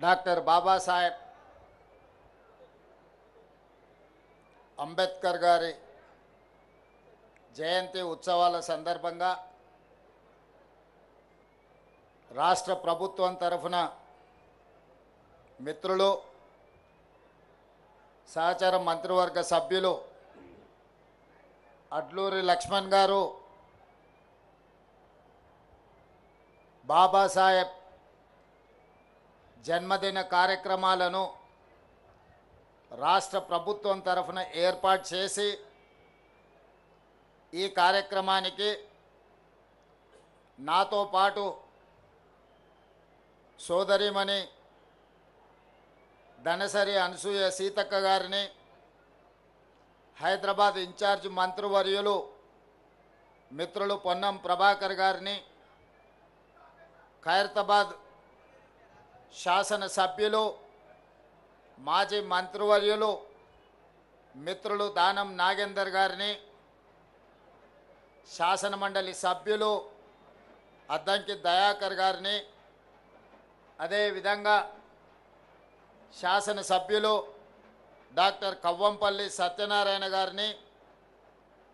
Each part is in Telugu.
డాక్టర్ బాబాసాహెబ్ అంబేద్కర్ గారి జయంతి ఉత్సవాల సందర్భంగా రాష్ట్ర ప్రభుత్వం తరఫున మిత్రులు సహచర మంత్రివర్గ సభ్యులు అడ్లూరి లక్ష్మణ్ గారు బాబాసాహెబ్ జన్మదిన కార్యక్రమాలను రాష్ట్ర ప్రభుత్వం తరఫున ఏర్పాటు చేసి ఈ కార్యక్రమానికి నాతో పాటు సోదరిమణి ధనసరి అనసూయ సీతక్క గారిని, హైదరాబాద్ ఇన్ఛార్జ్ మంత్రివర్యులు మిత్రులు పొన్నం ప్రభాకర్ గారిని, ఖైరతాబాద్ శాసనసభ్యులు మాజీ మంత్రివర్యులు మిత్రులు దానం నాగేందర్ గారిని, శాసనమండలి సభ్యులు అద్దంకి దయాకర్ గారిని, అదేవిధంగా శాసనసభ్యులు డాక్టర్ కవ్వంపల్లి సత్యనారాయణ గారిని,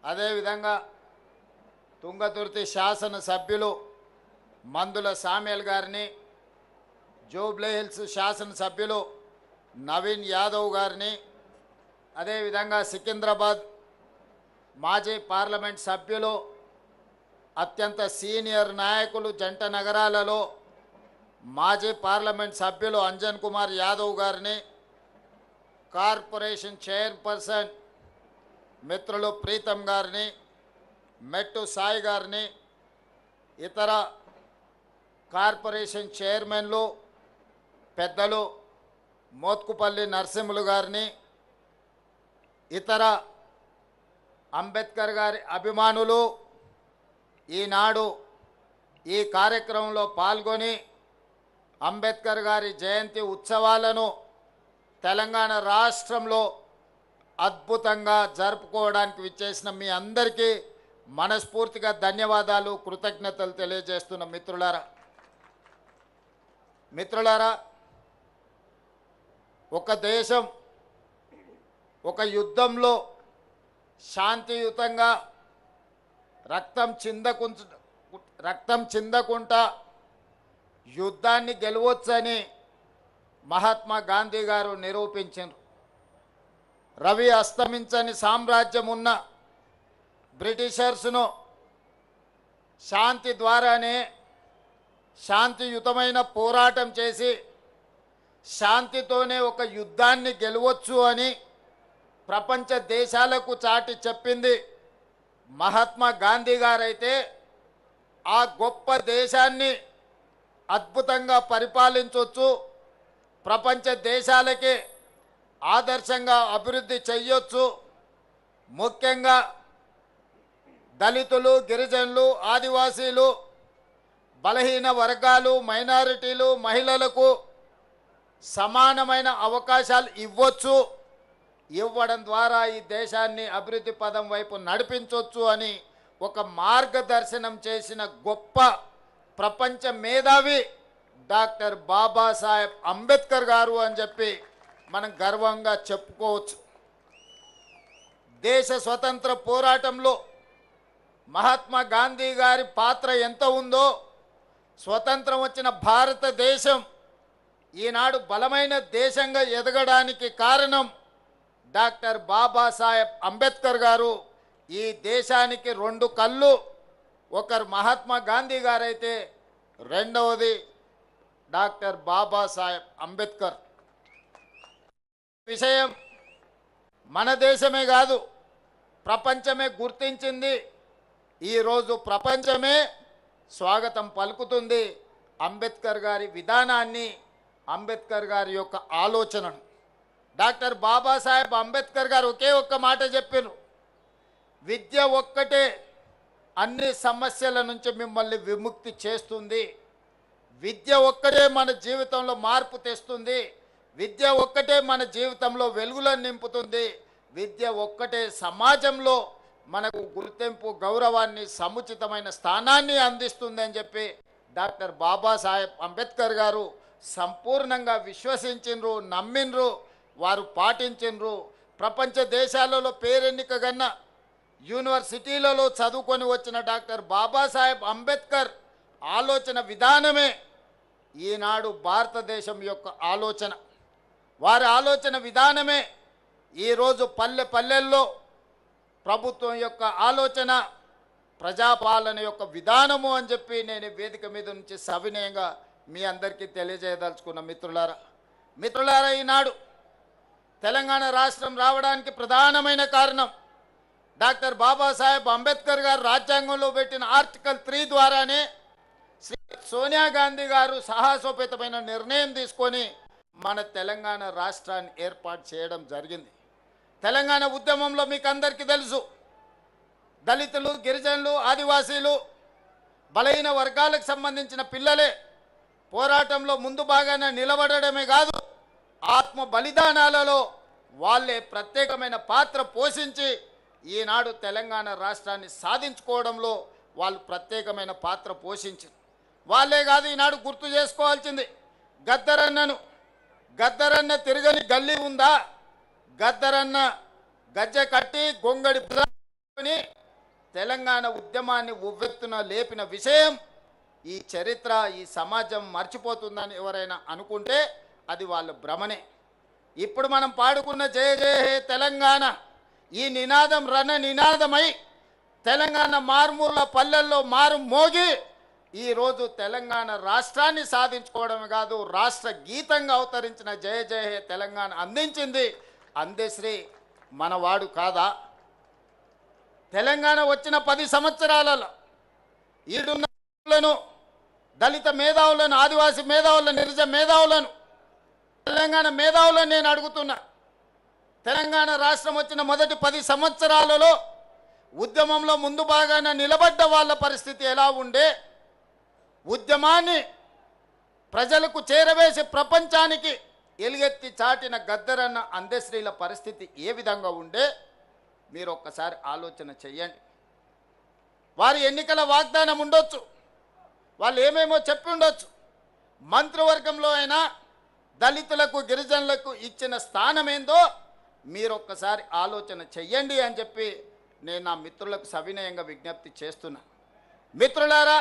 అదేవిధంగా తుంగతుర్తి శాసనసభ్యులు మందుల సామ్యల్ గారిని, జూబ్లీ హిల్స్ శాసనసభ్యులు నవీన్ యాదవ్ గారిని, అదేవిధంగా సికింద్రాబాద్ మాజీ పార్లమెంట్ సభ్యులు అత్యంత సీనియర్ నాయకులు జంట నగరాలలో మాజీ పార్లమెంట్ సభ్యులు అంజన్ కుమార్ యాదవ్ గారిని, కార్పొరేషన్ చైర్పర్సన్ మిత్రులు ప్రీతం గారిని, మెట్టు సాయి గారిని, ఇతర కార్పొరేషన్ చైర్మన్లు పెద్దలు మోత్కుపల్లి నరసింహులు గారిని, ఇతర అంబేద్కర్ గారి అభిమానులు ఈనాడు ఈ కార్యక్రమంలో పాల్గొని అంబేద్కర్ గారి జయంతి ఉత్సవాలను తెలంగాణ రాష్ట్రంలో అద్భుతంగా జరుపుకోవడానికి విచ్చేసిన మీ అందరికీ మనస్ఫూర్తిగా ధన్యవాదాలు, కృతజ్ఞతలు తెలియజేస్తున్న మిత్రులారా, ఒక దేశం ఒక యుద్ధంలో శాంతియుతంగా రక్తం చిందకుండా యుద్ధాన్ని గెలవచ్చని మహాత్మా గాంధీ గారు నిరూపించారు. రవి అస్తమించని సామ్రాజ్యం ఉన్న బ్రిటిషర్స్ను శాంతి ద్వారానే శాంతియుతమైన పోరాటం చేసి శాంతితోనే ఒక యుద్ధాన్ని గెలవచ్చు అని ప్రపంచ దేశాలకు చాటి చెప్పింది మహాత్మా గాంధీ గారైతే, ఆ గొప్ప దేశాన్ని అద్భుతంగా పరిపాలించవచ్చు, ప్రపంచ దేశాలకి ఆదర్శంగా అభివృద్ధి చెయ్యొచ్చు. ముఖ్యంగా దళితులు, గిరిజనులు, ఆదివాసీలు, బలహీన వర్గాలు, మైనారిటీలు, మహిళలకు సమానమైన అవకాశాలు ఇవ్వడం ద్వారా ఈ దేశాన్ని అభివృద్ధి పదం వైపు నడిపించవచ్చు అని ఒక మార్గదర్శనం చేసిన గొప్ప ప్రపంచ మేధావి డాక్టర్ బాబాసాహెబ్ అంబేద్కర్ గారు అని చెప్పి మనం గర్వంగా చెప్పుకోవచ్చు. దేశ స్వతంత్ర పోరాటంలో మహాత్మా గాంధీ గారి పాత్ర ఎంత ఉందో, స్వతంత్రం వచ్చిన భారతదేశం ఈనాడు బలమైన దేశంగా ఎదగడానికి కారణం డాక్టర్ బాబాసాహెబ్ అంబేద్కర్ గారు. ఈ దేశానికి రెండు కళ్ళు, ఒకరు మహాత్మా గాంధీ గారైతే రెండవది డాక్టర్ బాబాసాహెబ్ అంబేద్కర్. విషయం మన దేశమే కాదు, ప్రపంచమే గుర్తించింది. ఈరోజు ప్రపంచమే స్వాగతం పలుకుతుంది అంబేద్కర్ గారి విధానాన్ని, అంబేద్కర్ గారి యొక్క ఆలోచనను. డాక్టర్ బాబాసాహెబ్ అంబేద్కర్ గారు ఒకే ఒక్క మాట చెప్పారు, విద్య ఒక్కటే అన్ని సమస్యల నుంచి మిమ్మల్ని విముక్తి చేస్తుంది, విద్య ఒక్కటే మన జీవితంలో మార్పు తెస్తుంది, విద్య ఒక్కటే మన జీవితంలో వెలుగులను నింపుతుంది, విద్య ఒక్కటే సమాజంలో మనకు గుర్తింపు, గౌరవాన్ని, సముచితమైన స్థానాన్ని అందిస్తుంది అని చెప్పి డాక్టర్ బాబాసాహెబ్ అంబేద్కర్ గారు సంపూర్ణంగా విశ్వసించిండ్రు, నమ్మిండ్రు, వారు పాటించిండ్రు. ప్రపంచ దేశాలలో పేరెన్నికగన్న యూనివర్సిటీలలో చదువుకొని వచ్చిన డాక్టర్ బాబాసాహెబ్ అంబేద్కర్ ఆలోచన విధానమే ఈనాడు భారతదేశం యొక్క ఆలోచన. వారి ఆలోచన విధానమే ఈరోజు పల్లె పల్లెల్లో ప్రభుత్వం యొక్క ఆలోచన, ప్రజాపాలన యొక్క విధానము అని చెప్పి నేను వేదిక మీద నుంచి సవినయంగా మీ అందరికీ తెలియజేయదలుచుకున్న మిత్రులారా, ఈనాడు తెలంగాణ రాష్ట్రం రావడానికి ప్రధానమైన కారణం డాక్టర్ బాబాసాహెబ్ అంబేద్కర్ గారు రాజ్యాంగంలో పెట్టిన ఆర్టికల్ 3 ద్వారానే శ్రీ సోనియా గాంధీ గారు సాహసోపేతమైన నిర్ణయం తీసుకొని మన తెలంగాణ రాష్ట్రాన్ని ఏర్పాటు చేయడం జరిగింది. తెలంగాణ ఉద్యమంలో మీకు అందరికీ తెలుసు, దళితులు, గిరిజనులు, ఆదివాసీలు, బలహీన వర్గాలకు సంబంధించిన పిల్లలే పోరాటంలో ముందు భాగాన నిలబడడమే కాదు, ఆత్మ బలిదానాలలో వాళ్ళే ప్రత్యేకమైన పాత్ర పోషించి ఈనాడు తెలంగాణ రాష్ట్రాన్ని సాధించుకోవడంలో వాళ్ళు ప్రత్యేకమైన పాత్ర పోషించారు. వాళ్ళే కాదు, ఈనాడు గుర్తు చేసుకోవాల్సింది గద్దరన్న తిరగని గల్లీ ఉందా? గద్దరన్న గజ్జె కట్టి గొంగడి తెలంగాణ ఉద్యమాన్ని ఉవ్వెత్తున లేపిన విషయం ఈ చరిత్ర, ఈ సమాజం మర్చిపోతుందని ఎవరైనా అనుకుంటే అది వాళ్ళ భ్రమనే. ఇప్పుడు మనం పాడుకున్న జయ జయ హే తెలంగాణ ఈ నినాదం రణ నినాదమై తెలంగాణ మారుమూల పల్లెల్లో మారు మోగి ఈరోజు తెలంగాణ రాష్ట్రాన్ని సాధించుకోవడమే కాదు, రాష్ట్ర గీతంగా అవతరించిన జయ జయ హే తెలంగాణ అందించింది అందశ్రీ మనవాడు కాదా? తెలంగాణ వచ్చిన 10 సంవత్సరాలలో ఈడున్న దళిత మేధావులను, ఆదివాసీ మేధావులను, నిరుజ మేధావులను, తెలంగాణ మేధావులను నేను అడుగుతున్నా. తెలంగాణ రాష్ట్రం వచ్చిన మొదటి 10 సంవత్సరాలలో ఉద్యమంలో ముందు భాగాన నిలబడ్డ వాళ్ళ పరిస్థితి ఎలా ఉండే? ఉద్యమాన్ని ప్రజలకు చేరవేసి ప్రపంచానికి ఎలుగెత్తి చాటిన గద్దరన్న అందశ్రీల పరిస్థితి ఏ విధంగా ఉండే? మీరు ఒక్కసారి ఆలోచన చెయ్యండి. వారి ఎన్నికల వాగ్దానం ఉండొచ్చు, వాళ్ళు ఏమేమో చెప్పి ఉండొచ్చు, మంత్రివర్గంలో అయినా దళితులకు, గిరిజనులకు ఇచ్చిన స్థానం ఏందో మీరు ఒక్కసారి ఆలోచన చెయ్యండి అని చెప్పి నేను నా మిత్రులకు సవినయంగా విజ్ఞప్తి చేస్తున్నా. మిత్రులారా,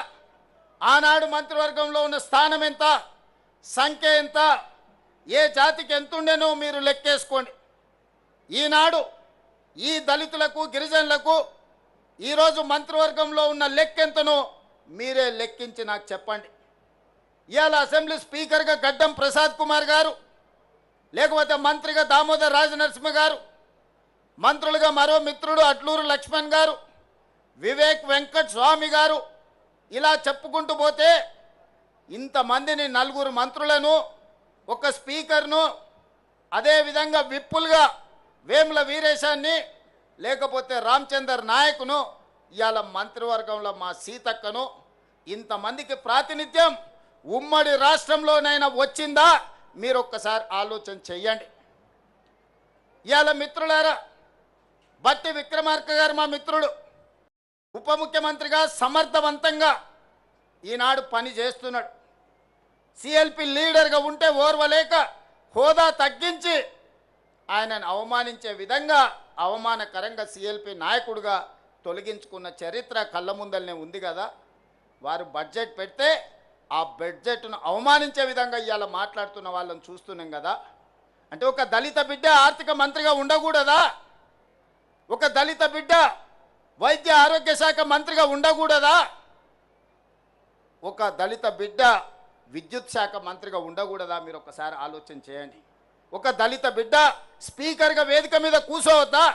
ఆనాడు మంత్రివర్గంలో ఉన్న స్థానం ఎంత, సంఖ్య ఎంత, ఏ జాతికి ఎంతుండేనో మీరు లెక్కేసుకోండి. ఈనాడు ఈ దళితులకు, గిరిజనులకు ఈరోజు మంత్రివర్గంలో ఉన్న లెక్కెంతనో మీరే లెక్కించి నాకు చెప్పండి. ఇవాళ అసెంబ్లీ స్పీకర్గా గడ్డం ప్రసాద్ కుమార్ గారు, లేకపోతే మంత్రిగా దామోదర్ రాజనరసింహ గారు, మంత్రులుగా మరో మిత్రుడు అట్లూరు లక్ష్మణ్ గారు, వివేక్ వెంకట్ స్వామి గారు, ఇలా చెప్పుకుంటూ పోతే ఇంతమందిని, 4 మంత్రులను, ఒక స్పీకర్ను, అదేవిధంగా విప్పులుగా వేముల వీరేశాన్ని, లేకపోతే రామచందర్ నాయకును, ఇవాళ మంత్రివర్గంలో మా సీతక్కను, ఇంతమందికి ప్రాతినిధ్యం ఉమ్మడి రాష్ట్రంలోనైనా వచ్చిందా? మీరు ఒక్కసారి ఆలోచన చెయ్యండి. ఇవాళ మిత్రులారా, బట్టి విక్రమార్క గారు మా మిత్రుడు, ఉప ముఖ్యమంత్రిగా సమర్థవంతంగా ఈనాడు పని చేస్తున్నాడు. సిఎల్పి లీడర్గా ఉంటే ఓర్వలేక హోదా తగ్గించి ఆయనను అవమానించే విధంగా అవమానకరంగా సిఎల్పి నాయకుడిగా తొలగించుకున్న చరిత్ర కళ్ళ ముందలనే ఉంది కదా. వారు బడ్జెట్ పెడితే ఆ బడ్జెట్ను అవమానించే విధంగా ఇవాళ మాట్లాడుతున్న వాళ్ళని చూస్తున్నాం కదా. అంటే ఒక దళిత బిడ్డ ఆర్థిక మంత్రిగా ఉండకూడదా? ఒక దళిత బిడ్డ వైద్య ఆరోగ్య శాఖ మంత్రిగా ఉండకూడదా? ఒక దళిత బిడ్డ విద్యుత్ శాఖ మంత్రిగా ఉండకూడదా? మీరు ఒకసారి ఆలోచన చేయండి. ఒక దళిత బిడ్డ స్పీకర్గా వేదిక మీద కూర్చోవద్దా?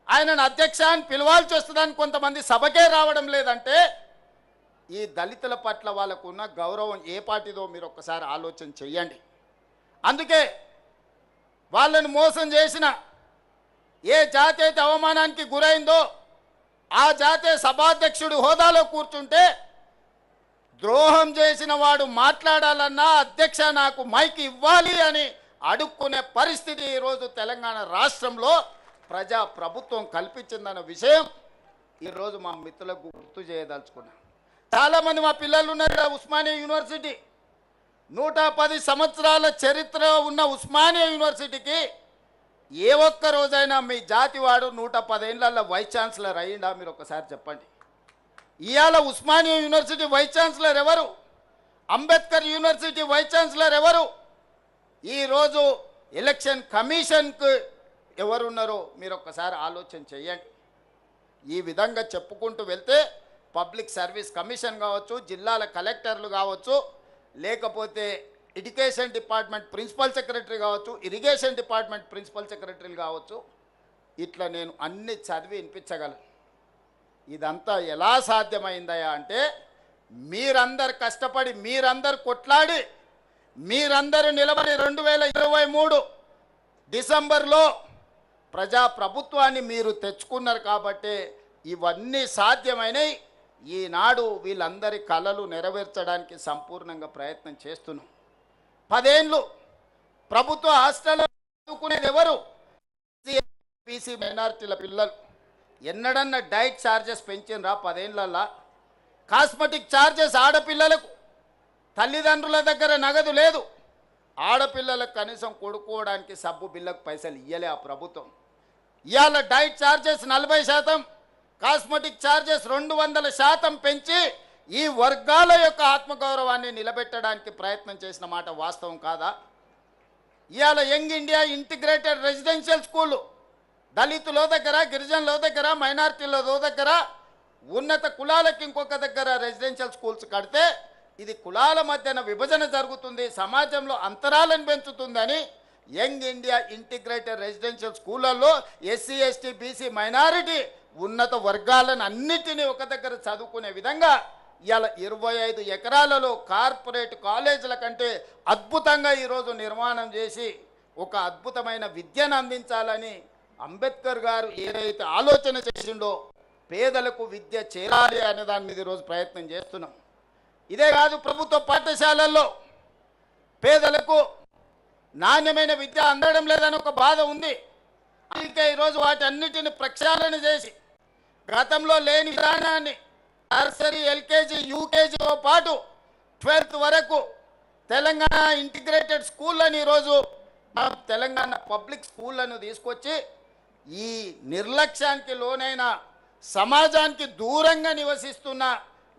ఆయనను అధ్యక్ష అని పిలవాల్సి వస్తుందని కొంతమంది సభకే రావడం లేదంటే ఈ దళితుల పట్ల వాళ్ళకు ఉన్న గౌరవం ఏ పాటిదో మీరు ఒక్కసారి ఆలోచన చెయ్యండి. అందుకే వాళ్ళను మోసం చేసిన ఏ జాతి అయితే అవమానానికి గురైందో ఆ జాతే సభాధ్యక్షుడు హోదాలో కూర్చుంటే ద్రోహం చేసిన వాడు మాట్లాడాలన్నా అధ్యక్ష నాకు మైక్ ఇవ్వాలి అని అడుక్కునే పరిస్థితి ఈరోజు తెలంగాణ రాష్ట్రంలో ప్రజా ప్రభుత్వం కల్పించిందన్న విషయం ఈరోజు మా మిత్రులకు గుర్తు చేయదలుచుకున్నా. చాలామంది మా పిల్లలు ఉన్నారు ఉస్మానియా యూనివర్సిటీ, 110 సంవత్సరాల చరిత్ర ఉన్న ఉస్మానియా యూనివర్సిటీకి ఏ ఒక్క రోజైనా మీ జాతివాడు 110 ఏళ్ల వైస్ ఛాన్సలర్ అయ్యిందా? మీరు ఒకసారి చెప్పండి. ఇవాళ ఉస్మానియా యూనివర్సిటీ వైస్ ఛాన్సలర్ ఎవరు? అంబేద్కర్ యూనివర్సిటీ వైస్ ఛాన్సలర్ ఎవరు? ఈరోజు ఎలక్షన్ కమిషన్కు ఎవరున్నారో మీరు ఒక్కసారి ఆలోచన చేయండి. ఈ విధంగా చెప్పుకుంటూ వెళ్తే పబ్లిక్ సర్వీస్ కమిషన్ కావచ్చు, జిల్లాల కలెక్టర్లు కావచ్చు, లేకపోతే ఎడ్యుకేషన్ డిపార్ట్మెంట్ ప్రిన్సిపల్ సెక్రటరీ కావచ్చు, ఇరిగేషన్ డిపార్ట్మెంట్ ప్రిన్సిపల్ సెక్రటరీలు కావచ్చు, ఇట్లా నేను అన్ని చదివి వినిపించగలను. ఇదంతా ఎలా సాధ్యమైందయా అంటే మీరందరు కష్టపడి, మీరందరు కొట్లాడి, మీరందరూ నిలబడి 2023 డిసెంబర్లో ప్రజాప్రభుత్వాన్ని మీరు తెచ్చుకున్నారు కాబట్టి ఇవన్నీ సాధ్యమైనవి. ఈనాడు వీళ్ళందరి కలలు నెరవేర్చడానికి సంపూర్ణంగా ప్రయత్నం చేస్తున్నాం. 10 ఏళ్ళు ప్రభుత్వ హాస్టల్లో చదువుకునేది ఎవరు? బీసీ మైనారిటీల పిల్లలు. ఎన్నడన్నా డైట్ ఛార్జెస్ పెంచినరా 10 ఏళ్ళల్లో? కాస్మెటిక్ ఛార్జెస్ ఆడపిల్లలకు తల్లిదండ్రుల దగ్గర నగదు లేదు. ఆడపిల్లలకు కనీసం కొడుకోవడానికి సబ్బు బిల్లకు పైసలు ఇయ్యలే ఆ ప్రభుత్వం. ఇవాళ డైట్ ఛార్జెస్ 40%, కాస్మెటిక్ ఛార్జెస్ 200% పెంచి ఈ వర్గాల యొక్క ఆత్మగౌరవాన్ని నిలబెట్టడానికి ప్రయత్నం చేసిన మాట వాస్తవం కాదా? ఇవాళ young India integrated residential school దళితుల దగ్గర, గిరిజనుల దగ్గర, మైనారిటీల దగ్గర, ఉన్నత కులాలకు ఇంకొక దగ్గర రెసిడెన్షియల్ స్కూల్స్ కడితే ఇది కులాల మధ్యన విభజన జరుగుతుంది, సమాజంలో అంతరాలను పెంచుతుందని యంగ్ ఇండియా ఇంటిగ్రేటెడ్ రెసిడెన్షియల్ స్కూళ్ళల్లో ఎస్సీ, ఎస్టీ, బీసీ, మైనారిటీ ఉన్నత వర్గాలను అన్నిటినీ ఒక దగ్గర చదువుకునే విధంగా ఇవాళ 25 ఎకరాలలో కార్పొరేట్ కాలేజీల కంటే అద్భుతంగా ఈరోజు నిర్మాణం చేసి ఒక అద్భుతమైన విద్యను అందించాలని అంబేద్కర్ గారు ఏదైతే ఆలోచన చేసిండో పేదలకు విద్య చేరాలి అనే దాని మీద ఈరోజు ప్రయత్నం చేస్తున్నాం. ఇదే కాదు, ప్రభుత్వ పాఠశాలల్లో పేదలకు నాణ్యమైన విద్య అందడం లేదని ఒక బాధ ఉంది. అందుకే ఈరోజు వాటి అన్నిటిని ప్రక్షాళన చేసి గతంలో లేని విధానాన్ని నర్సరీ, ఎల్కేజీ, యూకేజీతో పాటు 12th వరకు తెలంగాణ ఇంటిగ్రేటెడ్ స్కూళ్ళని ఈరోజు తెలంగాణ పబ్లిక్ స్కూళ్ళను తీసుకొచ్చి ఈ నిర్లక్ష్యానికి లోనైన సమాజానికి దూరంగా నివసిస్తున్న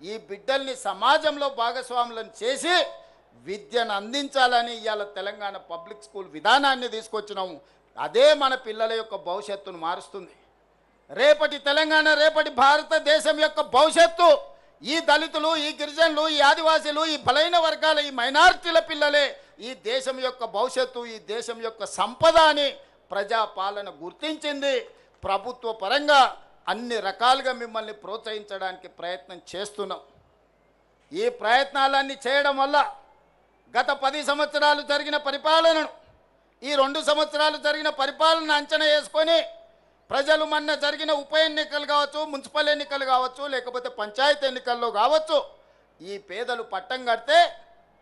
ఈ బిడ్డల్ని సమాజంలో భాగస్వాములను చేసి విద్యను అందించాలని ఇవాళ తెలంగాణ పబ్లిక్ స్కూల్ విధానాన్ని తీసుకొచ్చినాము. అదే మన పిల్లల యొక్క భవిష్యత్తును మారుస్తుంది. రేపటి తెలంగాణ, రేపటి భారతదేశం యొక్క భవిష్యత్తు ఈ దళితులు, ఈ గిరిజనులు, ఈ ఆదివాసీలు, ఈ బలైన వర్గాల, ఈ మైనారిటీల పిల్లలే ఈ దేశం యొక్క భవిష్యత్తు, ఈ దేశం యొక్క సంపద అని ప్రజాపాలన గుర్తించింది. ప్రభుత్వ పరంగా అన్ని రకాలుగా మిమ్మల్ని ప్రోత్సహించడానికి ప్రయత్నం చేస్తున్నాం. ఈ ప్రయత్నాలన్నీ చేయడం వల్ల గత 10 సంవత్సరాలు జరిగిన పరిపాలనను, ఈ 2 సంవత్సరాలు జరిగిన పరిపాలన అంచనా వేసుకొని ప్రజలు మొన్న జరిగిన ఉప ఎన్నికలు కావచ్చు, మున్సిపల్ ఎన్నికలు కావచ్చు, లేకపోతే పంచాయతీ ఎన్నికల్లో కావచ్చు, ఈ పేదలు పట్టం కడితే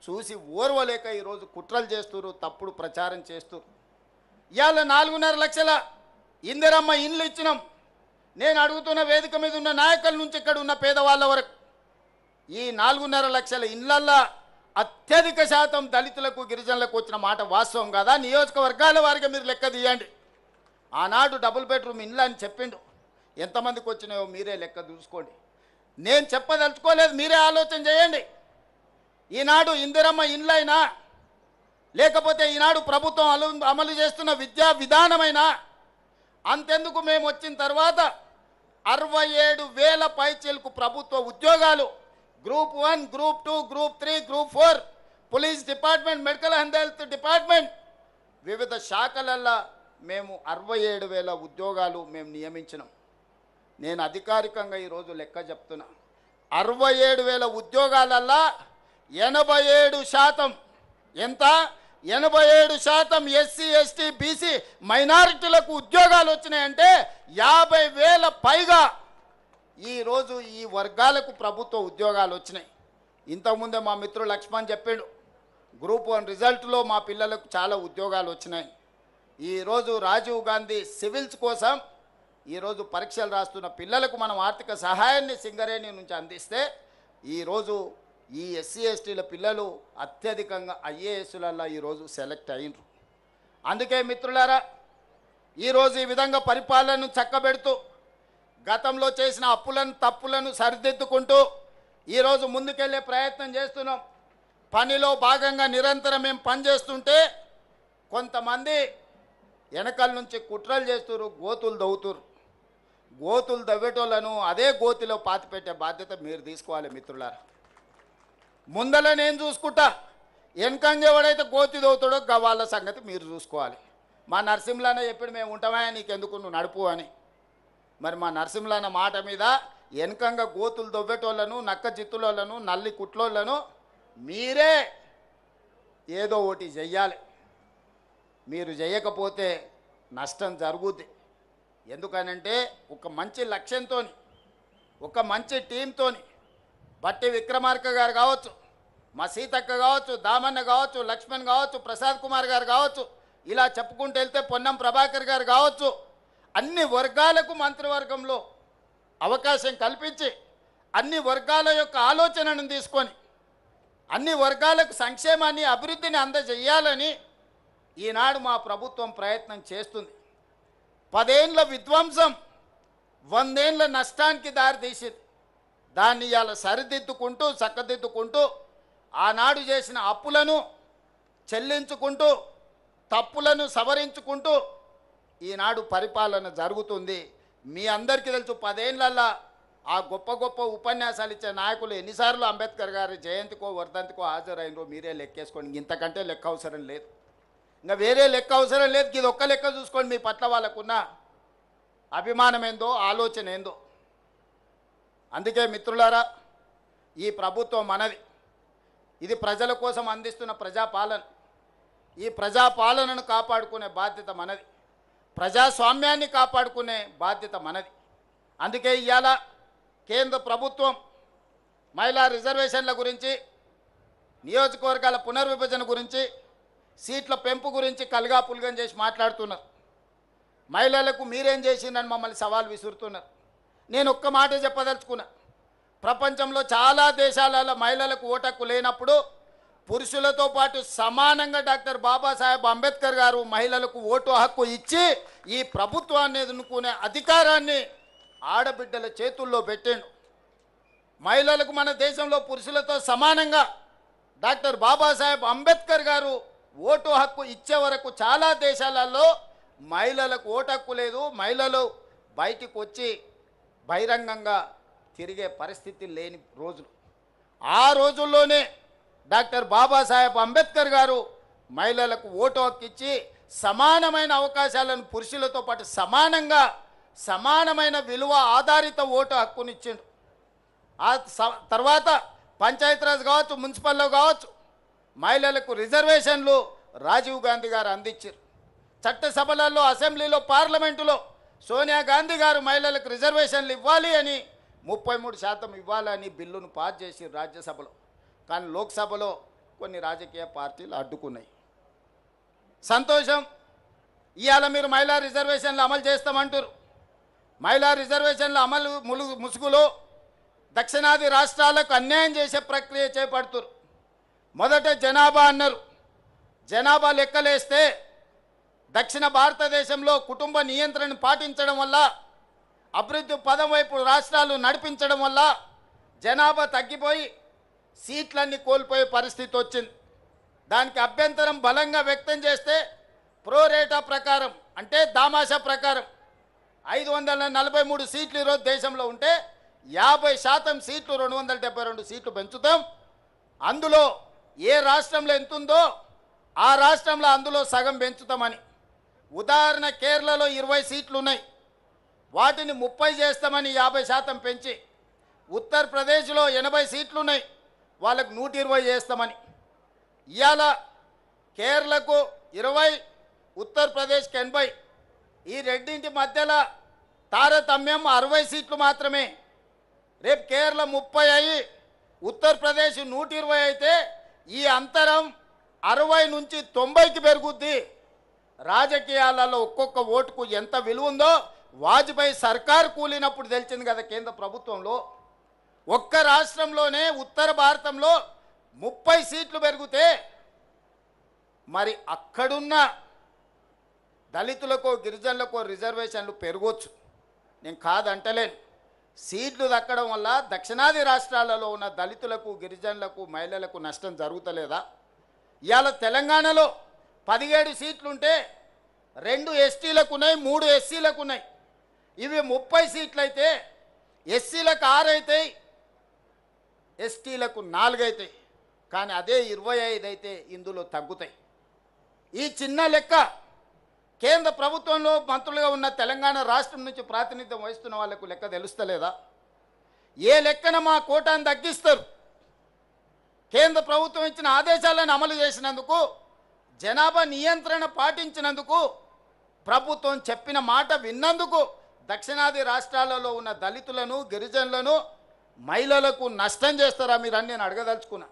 చూసి ఓర్వలేక ఈరోజు కుట్రలు చేస్తున్నారు, తప్పుడు ప్రచారం చేస్తున్నారు. ఇవాళ 4.5 లక్షల ఇందిరమ్మ ఇండ్లు ఇచ్చినాం. నేను అడుగుతున్న వేదిక మీద ఉన్న నాయకుల నుంచి ఇక్కడ ఉన్న పేదవాళ్ళ వరకు ఈ 4.5 లక్షల ఇండ్లల్లో అత్యధిక శాతం దళితులకు, గిరిజనులకు వచ్చిన మాట వాస్తవం కాదా? నియోజకవర్గాల వారిగా మీరు లెక్క తీయండి. ఆనాడు డబుల్ బెడ్రూమ్ ఇండ్లు అని చెప్పిండు, ఎంతమందికి వచ్చినాయో మీరే లెక్క చూసుకోండి. నేను చెప్పదలుచుకోలేదు, మీరే ఆలోచన చేయండి. ఈనాడు ఇందిరమ్మ ఇండ్లైనా, లేకపోతే ఈనాడు ప్రభుత్వం అమలు చేస్తున్న విద్యా విధానమైనా, అంతెందుకు మేము వచ్చిన తర్వాత 67,000 పైచీలకు ప్రభుత్వ ఉద్యోగాలు, group 1, group 2, group 3, group 4, police department, medical and health department, వివిధ శాఖలల్లో మేము 67,000 ఉద్యోగాలు మేము నియమించినాం. నేను అధికారికంగా ఈరోజు లెక్క చెప్తున్నా. 67,000 ఉద్యోగాలల్లో 87% ఎంత? 87% ఎస్సీ, ఎస్టీ, బీసీ, మైనారిటీలకు ఉద్యోగాలు వచ్చినాయంటే 50,000 పైగా ఈరోజు ఈ వర్గాలకు ప్రభుత్వ ఉద్యోగాలు వచ్చినాయి. ఇంతకుముందే మా మిత్రుడు లక్ష్మణ్ చెప్పిండు, గ్రూప్ 1 రిజల్ట్లో మా పిల్లలకు చాలా ఉద్యోగాలు వచ్చినాయి. ఈరోజు రాజీవ్ గాంధీ సివిల్స్ కోసం ఈరోజు పరీక్షలు రాస్తున్న పిల్లలకు మనం ఆర్థిక సహాయాన్ని సింగరేణి నుంచి అందిస్తే ఈరోజు ఈ ఎస్సీ ఎస్టీల పిల్లలు అత్యధికంగా ఐఏఎస్లలో ఈరోజు సెలెక్ట్ అయినరు. అందుకే మిత్రులారా, ఈరోజు ఈ విధంగా పరిపాలనను చక్కబెడుతూ గతంలో చేసిన అప్పులను తప్పులను సరిదిద్దుకుంటూ ఈరోజు ముందుకెళ్ళే ప్రయత్నం చేస్తున్నాం. పనిలో భాగంగా నిరంతరం మేము పనిచేస్తుంటే కొంతమంది వెనకాల నుంచి కుట్రలు చేస్తున్నారు, గోతులు దవ్వుతురు. గోతులు దవ్వేటోళ్ళను అదే గోతిలో పాతిపెట్టే బాధ్యత మీరు తీసుకోవాలి మిత్రులారా. ముందల నేను చూసుకుంటా, వెనకంగా ఎవడైతే గోతి దవ్వుతాడో వాళ్ళ సంగతి మీరు చూసుకోవాలి. మా నరసింహులన్న చెప్పాడు, మేము ఉంటామా నీకెందుకు నువ్వు నడుపు అని. మరి మా నరసింహులన్న మాట మీద వెనకంగా గోతులు దవ్వేటోళ్ళను, నక్క జిత్తులోళ్ళను, నల్లి కుట్లోళ్ళను మీరే ఏదో ఒకటి చెయ్యాలి. మీరు చేయకపోతే నష్టం జరుగుద్ది. ఎందుకనంటే ఒక మంచి లక్ష్యంతో, ఒక మంచి టీంతో బట్టి విక్రమార్క గారు కావచ్చు, మా సీతక్క కావచ్చు, దామన్న కావచ్చు, లక్ష్మణ్ కావచ్చు, ప్రసాద్ కుమార్ గారు కావచ్చు, ఇలా చెప్పుకుంటూ వెళ్తే పొన్నం ప్రభాకర్ గారు కావచ్చు, అన్ని వర్గాలకు మంత్రివర్గంలో అవకాశం కల్పించి అన్ని వర్గాల యొక్క ఆలోచనను తీసుకొని అన్ని వర్గాలకు సంక్షేమాన్ని అభివృద్ధిని అందజేయాలని ఈనాడు మా ప్రభుత్వం ప్రయత్నం చేస్తుంది. 10 ఏళ్ల విధ్వంసం 100 ఏళ్ల నష్టానికి దారితీసింది. దాన్ని ఇలా సరిదిద్దుకుంటూ చక్కదిద్దుకుంటూ ఆనాడు చేసిన అప్పులను చెల్లించుకుంటూ తప్పులను సవరించుకుంటూ ఈనాడు పరిపాలన జరుగుతుంది. మీ అందరికీ తెలుసు, 10 ఏళ్లలో ఆ గొప్ప గొప్ప ఉపన్యాసాలు ఇచ్చే నాయకులు ఎన్నిసార్లు అంబేద్కర్ గారి జయంతికో వర్ధంతికో హాజరైనరో మీరే లెక్కేసుకోండి. ఇంతకంటే లెక్క అవసరం లేదు, ఇంకా వేరే లెక్క అవసరం లేదు. ఇది ఒక్క లెక్క చూసుకోండి, మీ పట్ల వాళ్ళకున్న అభిమానం ఏందో, ఆలోచన ఏందో. అందుకే మిత్రులారా, ఈ ప్రభుత్వం మనది. ఇది ప్రజల కోసం అందిస్తున్న ప్రజాపాలన. ఈ ప్రజాపాలనను కాపాడుకునే బాధ్యత మనది, ప్రజాస్వామ్యాన్ని కాపాడుకునే బాధ్యత మనది. అందుకే ఇవాళ కేంద్ర ప్రభుత్వం మహిళా రిజర్వేషన్ల గురించి, నియోజకవర్గాల పునర్విభజన గురించి, సీట్ల పెంపు గురించి కలగాపులగం చేసి మాట్లాడుతున్నారు. మహిళలకు మీరేం చేసిందని మమ్మల్ని సవాల్ విసురుతున్నారు. నేను ఒక్క మాట చెప్పదలుచుకున్నా, ప్రపంచంలో చాలా దేశాలలో మహిళలకు ఓటు హక్కు లేనప్పుడు పురుషులతో పాటు సమానంగా డాక్టర్ బాబాసాహెబ్ అంబేద్కర్ గారు మహిళలకు ఓటు హక్కు ఇచ్చి ఈ ప్రభుత్వాన్ని ఎదుర్కొనే అధికారాన్ని ఆడబిడ్డల చేతుల్లో పెట్టాడు. మహిళలకు మన దేశంలో పురుషులతో సమానంగా డాక్టర్ బాబాసాహెబ్ అంబేద్కర్ గారు ఓటు హక్కు ఇచ్చే వరకు చాలా దేశాలలో మహిళలకు ఓటు హక్కు లేదు. మహిళలు బయటికి వచ్చి బహిరంగంగా తిరిగే పరిస్థితి లేని రోజులు. ఆ రోజుల్లోనే డాక్టర్ బాబాసాహెబ్ అంబేద్కర్ గారు మహిళలకు ఓటు హక్కు ఇచ్చి సమానమైన అవకాశాలను పురుషులతో పాటు సమానమైన విలువ ఆధారిత ఓటు హక్కునిచ్చిండు. ఆ తర్వాత పంచాయతీరాజ్ కావచ్చు, మున్సిపల్లో కావచ్చు, మహిళలకు రిజర్వేషన్లు రాజీవ్ గాంధీ గారు అందించారు. చట్టసభలలో, అసెంబ్లీలో, పార్లమెంటులో సోనియా గాంధీ గారు మహిళలకు రిజర్వేషన్లు ఇవ్వాలి అని 33% ఇవ్వాలని బిల్లును పాస్ చేసి రాజ్యసభలో. కానీ లోక్సభలో కొన్ని రాజకీయ పార్టీలు అడ్డుకున్నాయి. సంతోషం, ఇవాళ మీరు మహిళా రిజర్వేషన్లు అమలు చేస్తామంటారు. మహిళా రిజర్వేషన్ల అమలు ముసుగులో దక్షిణాది రాష్ట్రాలకు అన్యాయం చేసే ప్రక్రియ చేపడుతున్నారు. మొదట జనాభా అన్నారు. జనాభా లెక్కలేస్తే దక్షిణ భారతదేశంలో కుటుంబ నియంత్రణను పాటించడం వల్ల, అభివృద్ధి పదం వైపు రాష్ట్రాలు నడిపించడం వల్ల జనాభా తగ్గిపోయి సీట్లన్నీ కోల్పోయే పరిస్థితి వచ్చింది. దానికి అభ్యంతరం బలంగా వ్యక్తం చేస్తే ప్రోరేటా ప్రకారం, అంటే దామాషా ప్రకారం 543 సీట్లు ఈరోజు దేశంలో ఉంటే 50% సీట్లు 272 సీట్లు పెంచుతాం. అందులో ఏ రాష్ట్రంలో ఎంత ఉందో ఆ రాష్ట్రంలో అందులో సగం పెంచుతామని. ఉదాహరణ, కేరళలో 20 సీట్లు ఉన్నాయి, వాటిని 30 చేస్తామని 50% పెంచి. ఉత్తరప్రదేశ్లో 80 సీట్లు ఉన్నాయి, వాళ్ళకు 120 చేస్తామని. ఇవాళ కేరళకు 20, ఉత్తరప్రదేశ్కి 80. ఈ రెండింటి మధ్యలో తారతమ్యం 60 సీట్లు మాత్రమే. రేపు కేరళ 30 అయ్యి ఉత్తరప్రదేశ్ 120 అయితే ఈ అంతరం 60 నుంచి 90కి పెరుగుద్ది. రాజకీయాలలో ఒక్కొక్క ఓటుకు ఎంత విలువ ఉందో వాజ్పేయి సర్కారు కూలినప్పుడు తెలిసింది కదా కేంద్ర ప్రభుత్వంలో. ఒక్క రాష్ట్రంలోనే ఉత్తర భారతంలో 30 సీట్లు పెరిగితే మరి అక్కడున్న దళితులకు గిరిజనులకు రిజర్వేషన్లు పెరగవచ్చు, నేను కాదంటలేను. సీట్లు దక్కడం వల్ల దక్షిణాది రాష్ట్రాలలో ఉన్న దళితులకు గిరిజనులకు మహిళలకు నష్టం జరుగుతలేదా? ఇవాళ తెలంగాణలో 17 సీట్లుంటే 2 ఎస్టీలకు ఉన్నాయి, 3 ఎస్సీలకు ఉన్నాయి. ఇవి 30 సీట్లు అయితే ఎస్సీలకు 6 అవుతాయి, ఎస్టీలకు 4 అవుతాయి. కానీ అదే 25 అయితే ఇందులో తగ్గుతాయి. ఈ చిన్న లెక్క కేంద్ర ప్రభుత్వంలో మంత్రులుగా ఉన్న తెలంగాణ రాష్ట్రం నుంచి ప్రాతినిధ్యం వహిస్తున్న వాళ్లకు లెక్క తెలుస్తలేదా? ఏ లెక్కన మా కోటాను తగ్గిస్తారు? కేంద్ర ప్రభుత్వం ఇచ్చిన ఆదేశాలను అమలు చేసినందుకు, జనాభా నియంత్రణ పాటించినందుకు, ప్రభుత్వం చెప్పిన మాట విన్నందుకు దక్షిణాది రాష్ట్రాలలో ఉన్న దళితులను గిరిజనులను మహిళలకు నష్టం చేస్తారా మీరని నేను అడగదలుచుకున్నా.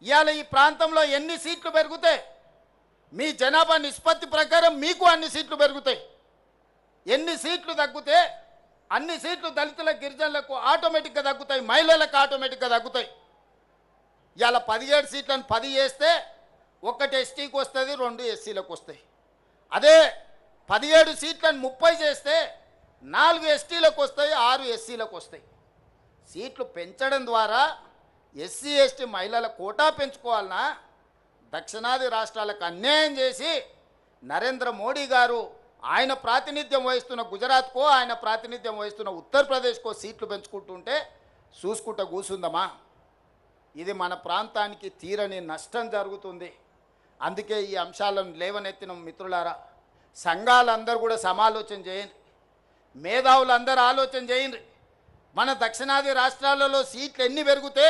ఇవాళ ఈ ప్రాంతంలో ఎన్ని సీట్లు పెరుగుతాయి? మీ జనాభా నిష్పత్తి ప్రకారం మీకు అన్ని సీట్లు పెరుగుతాయి. ఎన్ని సీట్లు తగ్గితే అన్ని సీట్లు దళితుల గిరిజనులకు ఆటోమేటిక్గా తగ్గుతాయి, మహిళలకు ఆటోమేటిక్గా తగ్గుతాయి. ఇవాళ 17 సీట్లను 10 చేస్తే 1 ఎస్టీకి వస్తుంది, 2 ఎస్సీలకు వస్తాయి. అదే 17 సీట్లను 30 చేస్తే 4 ఎస్టీలకు వస్తాయి, 6 ఎస్సీలకు వస్తాయి. సీట్లు పెంచడం ద్వారా ఎస్సీ ఎస్టీ మహిళల కోటా పెంచుకోవాలన్నా దక్షిణాది రాష్ట్రాలకు అన్యాయం చేసి నరేంద్ర మోడీ గారు ఆయన ప్రాతినిధ్యం వహిస్తున్న గుజరాత్కో ఆయన ప్రాతినిధ్యం వహిస్తున్న ఉత్తరప్రదేశ్కో సీట్లు పెంచుకుంటుంటే చూసుకుంటూ కూసుందమా? ఇది మన ప్రాంతానికి తీరని నష్టం జరుగుతుంది. అందుకే ఈ అంశాలను లేవనెత్తిన మిత్రులారా, సంఘాలందరూ కూడా సమాలోచన చేయండి, మేధావులందరూ ఆలోచన చేయండి. మన దక్షిణాది రాష్ట్రాలలో సీట్లు ఎన్ని పెరిగితే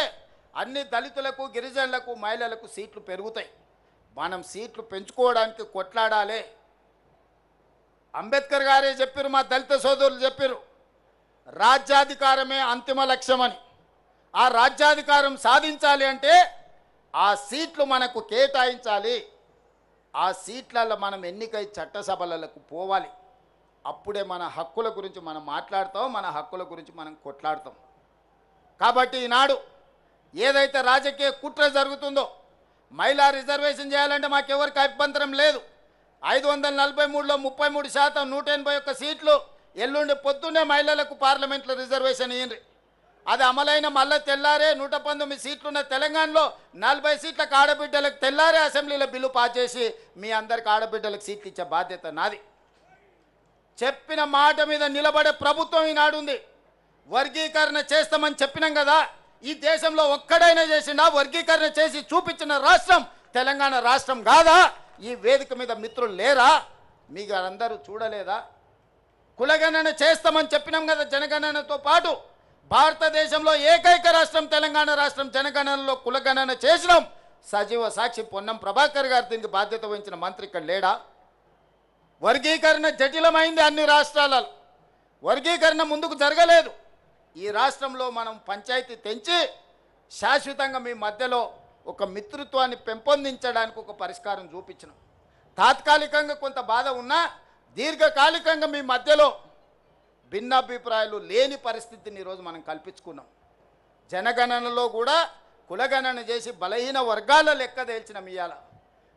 అన్ని దళితులకు గిరిజనులకు మహిళలకు సీట్లు పెరుగుతాయి. మనం సీట్లు పెంచుకోవడానికి కొట్లాడాలి. అంబేద్కర్ గారే చెప్పారు, మా దళిత సోదరులు చెప్పారు, రాజ్యాధికారమే అంతిమ లక్ష్యమని. ఆ రాజ్యాధికారం సాధించాలి అంటే ఆ సీట్లు మనకు కేటాయించాలి. ఆ సీట్లలో మనం ఎన్నికై చట్టసభలకు పోవాలి. అప్పుడే మన హక్కుల గురించి మనం మాట్లాడతాం, మన హక్కుల గురించి మనం కొట్లాడతాం. కాబట్టి ఈనాడు ఏదైతే రాజకీయ కుట్ర జరుగుతుందో, మహిళా రిజర్వేషన్ చేయాలంటే మాకెవరికి అభ్యంతరం లేదు. 543లో 33%, 181 సీట్లు ఎల్లుండి పొద్దున్నే మహిళలకు పార్లమెంట్లో రిజర్వేషన్ ఇయ్యండి. అది అమలైన మళ్ళీ తెల్లారే 119 సీట్లున్న తెలంగాణలో 40 సీట్లకు ఆడబిడ్డలకు తెల్లారే అసెంబ్లీలో బిల్లు పాస్ చేసి మీ అందరికి ఆడబిడ్డలకు సీట్లు ఇచ్చే బాధ్యత నాది. చెప్పిన మాట మీద నిలబడే ప్రభుత్వం ఈనాడు ఉంది. వర్గీకరణ చేస్తామని చెప్పినాం కదా, ఈ దేశంలో ఒక్కడైనా చేసిండా? వర్గీకరణ చేసి చూపించిన రాష్ట్రం తెలంగాణ రాష్ట్రం కాదా? ఈ వేదిక మీద మిత్రులు లేరా? మీకు అందరూ చూడలేదా? కులగణన చేస్తామని చెప్పినాం కదా, జనగణనతో పాటు భారతదేశంలో ఏకైక రాష్ట్రం తెలంగాణ రాష్ట్రం. జనగణనలో కులగణన చేసినాం. సజీవ సాక్షి పొన్నం ప్రభాకర్ గారు దీనికి బాధ్యత వహించిన మంత్రి ఇక్కడ లేడా? వర్గీకరణ జటిలమైంది అన్ని రాష్ట్రాలలో. వర్గీకరణ ముందుకు జరగలేదు. ఈ రాష్ట్రంలో మనం పంచాయతీ తెంచి శాశ్వతంగా మీ మధ్యలో ఒక మిత్రత్వాన్ని పెంపొందించడానికి ఒక పరిష్కారం చూపించినాం. తాత్కాలికంగా కొంత బాధ ఉన్నా దీర్ఘకాలికంగా మీ మధ్యలో భిన్నాభిప్రాయాలు లేని పరిస్థితిని ఈరోజు మనం కల్పించుకున్నాం. జనగణనలో కూడా కులగణన చేసి బలహీన వర్గాల లెక్క తేల్చిన ఇవాళ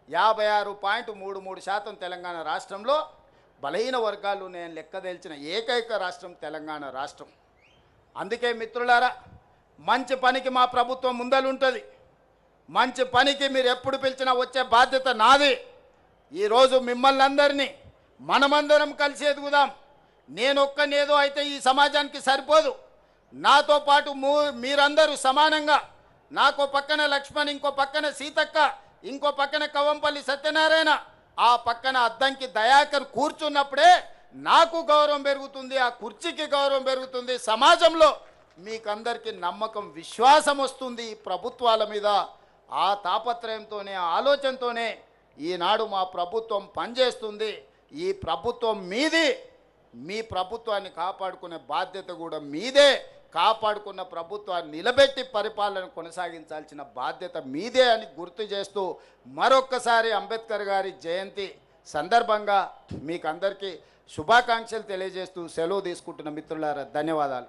56.33% తెలంగాణ రాష్ట్రంలో బలహీన వర్గాలు నేను లెక్క తేల్చిన ఏకైక రాష్ట్రం తెలంగాణ రాష్ట్రం. అందుకే మిత్రులారా, మంచి పనికి మా ప్రభుత్వం ముందలుంటుంది. మంచి పనికి మీరు ఎప్పుడు పిలిచినా వచ్చే బాధ్యత నాది. ఈరోజు మిమ్మల్ని అందరినీ మనమందరం కలిసి ఎదుగుదాం. నేనొక్కనేదో అయితే ఈ సమాజానికి సరిపోదు. నాతో పాటు మీరందరూ సమానంగా, నాకో పక్కన లక్ష్మణ్, ఇంకో పక్కన సీతక్క, ఇంకో పక్కన కవంపల్లి సత్యనారాయణ, ఆ పక్కన అద్దంకి దయాకర్ కూర్చున్నప్పుడే నాకు గౌరవం పెరుగుతుంది, ఆ కుర్చీకి గౌరవం పెరుగుతుంది. సమాజంలో మీకందరికీ నమ్మకం, విశ్వాసం వస్తుంది ఈ ప్రభుత్వాల మీద. ఆ తాపత్రయంతోనే, ఆలోచనతోనే ఈనాడు మా ప్రభుత్వం పనిచేస్తుంది. ఈ ప్రభుత్వం మీది. మీ ప్రభుత్వాన్ని కాపాడుకునే బాధ్యత కూడా మీదే. కాపాడుకున్న ప్రభుత్వాన్ని నిలబెట్టి పరిపాలన కొనసాగించాల్సిన బాధ్యత మీదే అని గుర్తు చేస్తూ మరొక్కసారి అంబేద్కర్ గారి జయంతి సందర్భంగా మీకు అందరికీ శుభాకాంక్షలు తెలియజేస్తూ సెలవు తీసుకుంటున్న మిత్రులారా, ధన్యవాదాలు.